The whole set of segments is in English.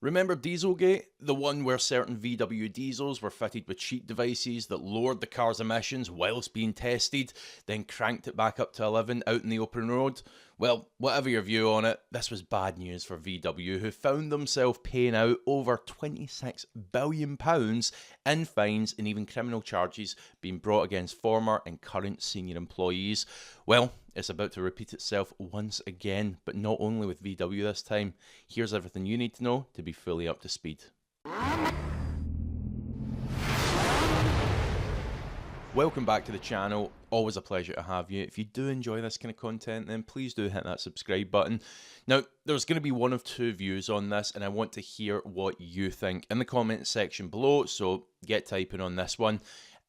Remember Dieselgate? The one where certain VW diesels were fitted with cheat devices that lowered the car's emissions whilst being tested, then cranked it back up to 11 out in the open road? Well, whatever your view on it, this was bad news for VW, who found themselves paying out over £26 billion in fines and even criminal charges being brought against former and current senior employees. Well, it's about to repeat itself once again, but not only with VW this time. Here's everything you need to know to be fully up to speed. Welcome back to the channel. Always a pleasure to have you. If you do enjoy this kind of content, then please do hit that subscribe button. Now, there's going to be one of two views on this, and I want to hear what you think in the comment section below, so get typing on this one.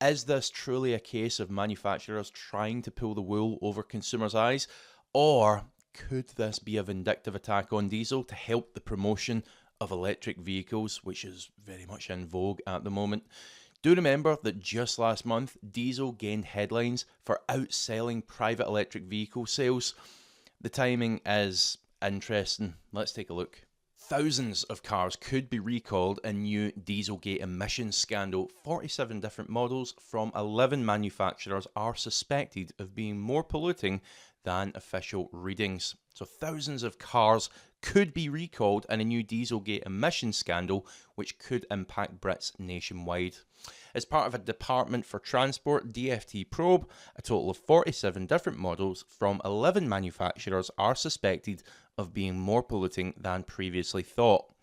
Is this truly a case of manufacturers trying to pull the wool over consumers' eyes? Or could this be a vindictive attack on diesel to help the promotion of electric vehicles, which is very much in vogue at the moment? Do remember that just last month, diesel gained headlines for outselling private electric vehicle sales. The timing is interesting. Let's take a look. Thousands of cars could be recalled in new Dieselgate emissions scandal. 47 different models from 11 manufacturers are suspected of being more polluting than official readings. So thousands of cars could be recalled in a new Dieselgate emissions scandal, which could impact Brits nationwide. As part of a Department for Transport DFT probe, a total of 47 different models from 11 manufacturers are suspected of being more polluting than previously thought.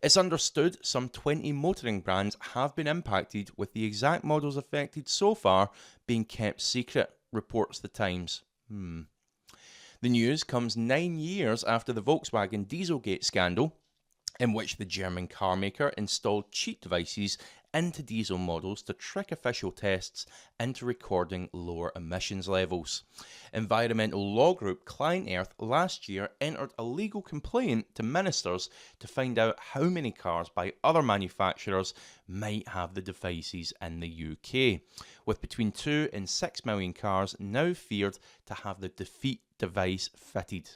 It's understood some 20 motoring brands have been impacted, with the exact models affected so far being kept secret, reports The Times. The news comes 9 years after the Volkswagen Dieselgate scandal, in which the German car maker installed cheat devices into diesel models to trick official tests into recording lower emissions levels. Environmental law group Klein Earth last year entered a legal complaint to ministers to find out how many cars by other manufacturers might have the devices in the UK, with between 2 and 6 million cars now feared to have the defeat device fitted.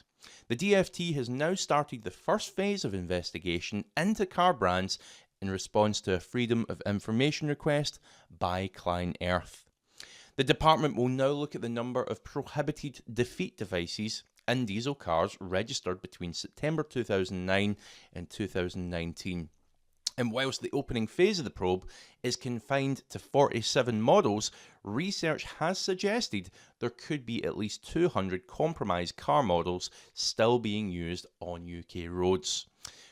The DFT has now started the first phase of investigation into car brands in response to a Freedom of Information request by Klein Earth. The department will now look at the number of prohibited defeat devices in diesel cars registered between September 2009 and 2019. And whilst the opening phase of the probe is confined to 47 models, research has suggested there could be at least 200 compromised car models still being used on UK roads.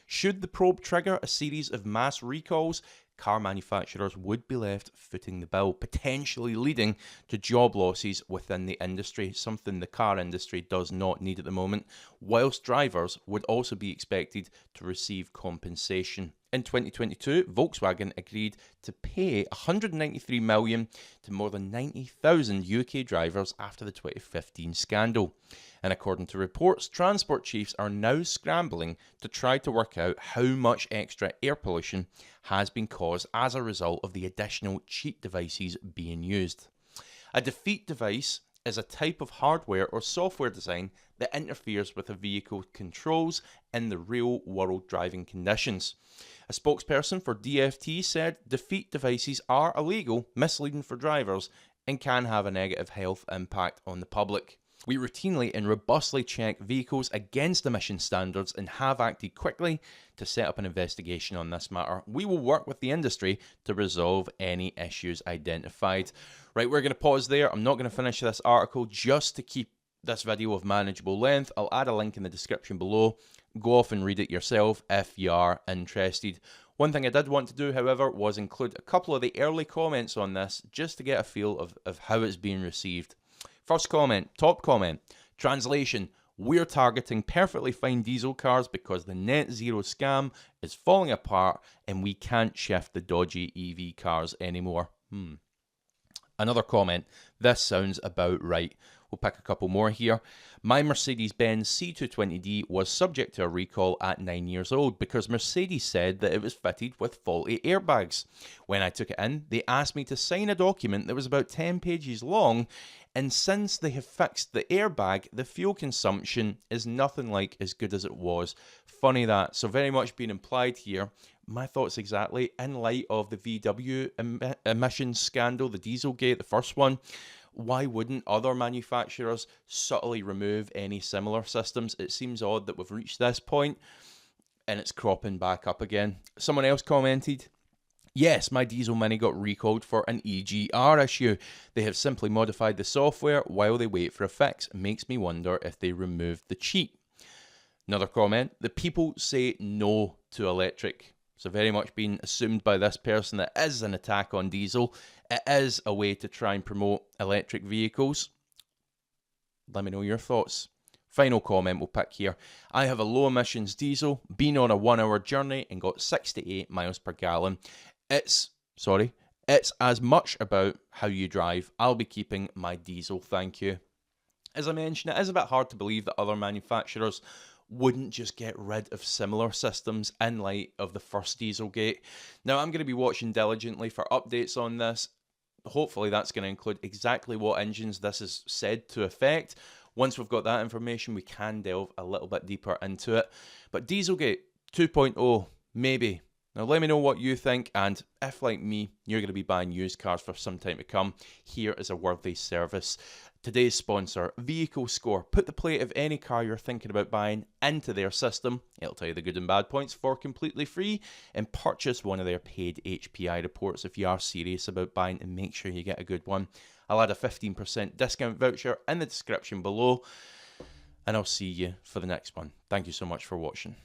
Should the probe trigger a series of mass recalls, car manufacturers would be left footing the bill, potentially leading to job losses within the industry, something the car industry does not need at the moment, whilst drivers would also be expected to receive compensation. In 2022, Volkswagen agreed to pay $193 million to more than 90,000 UK drivers after the 2015 scandal. And according to reports, transport chiefs are now scrambling to try to work out how much extra air pollution has been caused as a result of the additional cheat devices being used. A defeat device is a type of hardware or software design that interferes with a vehicle's controls in the real-world driving conditions. A spokesperson for DFT said defeat devices are illegal, misleading for drivers, and can have a negative health impact on the public. We routinely and robustly check vehicles against emission standards and have acted quickly to set up an investigation on this matter. We will work with the industry to resolve any issues identified. Right, we're going to pause there. I'm not going to finish this article just to keep this video of manageable length. I'll add a link in the description below. Go off and read it yourself if you are interested. One thing I did want to do, however, was include a couple of the early comments on this just to get a feel of how it's being received. First comment, top comment, translation: we're targeting perfectly fine diesel cars because the net zero scam is falling apart and we can't shift the dodgy EV cars anymore. Another comment, this sounds about right. We'll pick a couple more here. My Mercedes-Benz C220D was subject to a recall at 9 years old because Mercedes said that it was fitted with faulty airbags. When I took it in, they asked me to sign a document that was about 10 pages long, and since they have fixed the airbag, the fuel consumption is nothing like as good as it was. Funny that. So very much being implied here. My thoughts exactly, in light of the VW emissions scandal, the Dieselgate, the first one, why wouldn't other manufacturers subtly remove any similar systems? It seems odd that we've reached this point and it's cropping back up again. Someone else commented, yes, my diesel Mini got recalled for an EGR issue. They have simply modified the software while they wait for a fix. It makes me wonder if they removed the cheat. Another comment, the people say no to electric. So very much being assumed by this person that it is an attack on diesel. It is a way to try and promote electric vehicles. Let me know your thoughts. Final comment we'll pick here. I have a low emissions diesel, been on a 1 hour journey and got 68 miles per gallon. It's as much about how you drive. I'll be keeping my diesel, thank you. As I mentioned, it is a bit hard to believe that other manufacturers wouldn't just get rid of similar systems in light of the first Dieselgate. Now, I'm going to be watching diligently for updates on this. Hopefully that's going to include exactly what engines this is said to affect. Once we've got that information, we can delve a little bit deeper into it. But Dieselgate 2.0, maybe. Now let me know what you think, and if, like me, you're going to be buying used cars for some time to come, here is a worthy service. Today's sponsor, Vehicle Score. Put the plate of any car you're thinking about buying into their system. It'll tell you the good and bad points for completely free, and purchase one of their paid HPI reports if you are serious about buying, and make sure you get a good one. I'll add a 15% discount voucher in the description below, and I'll see you for the next one. Thank you so much for watching.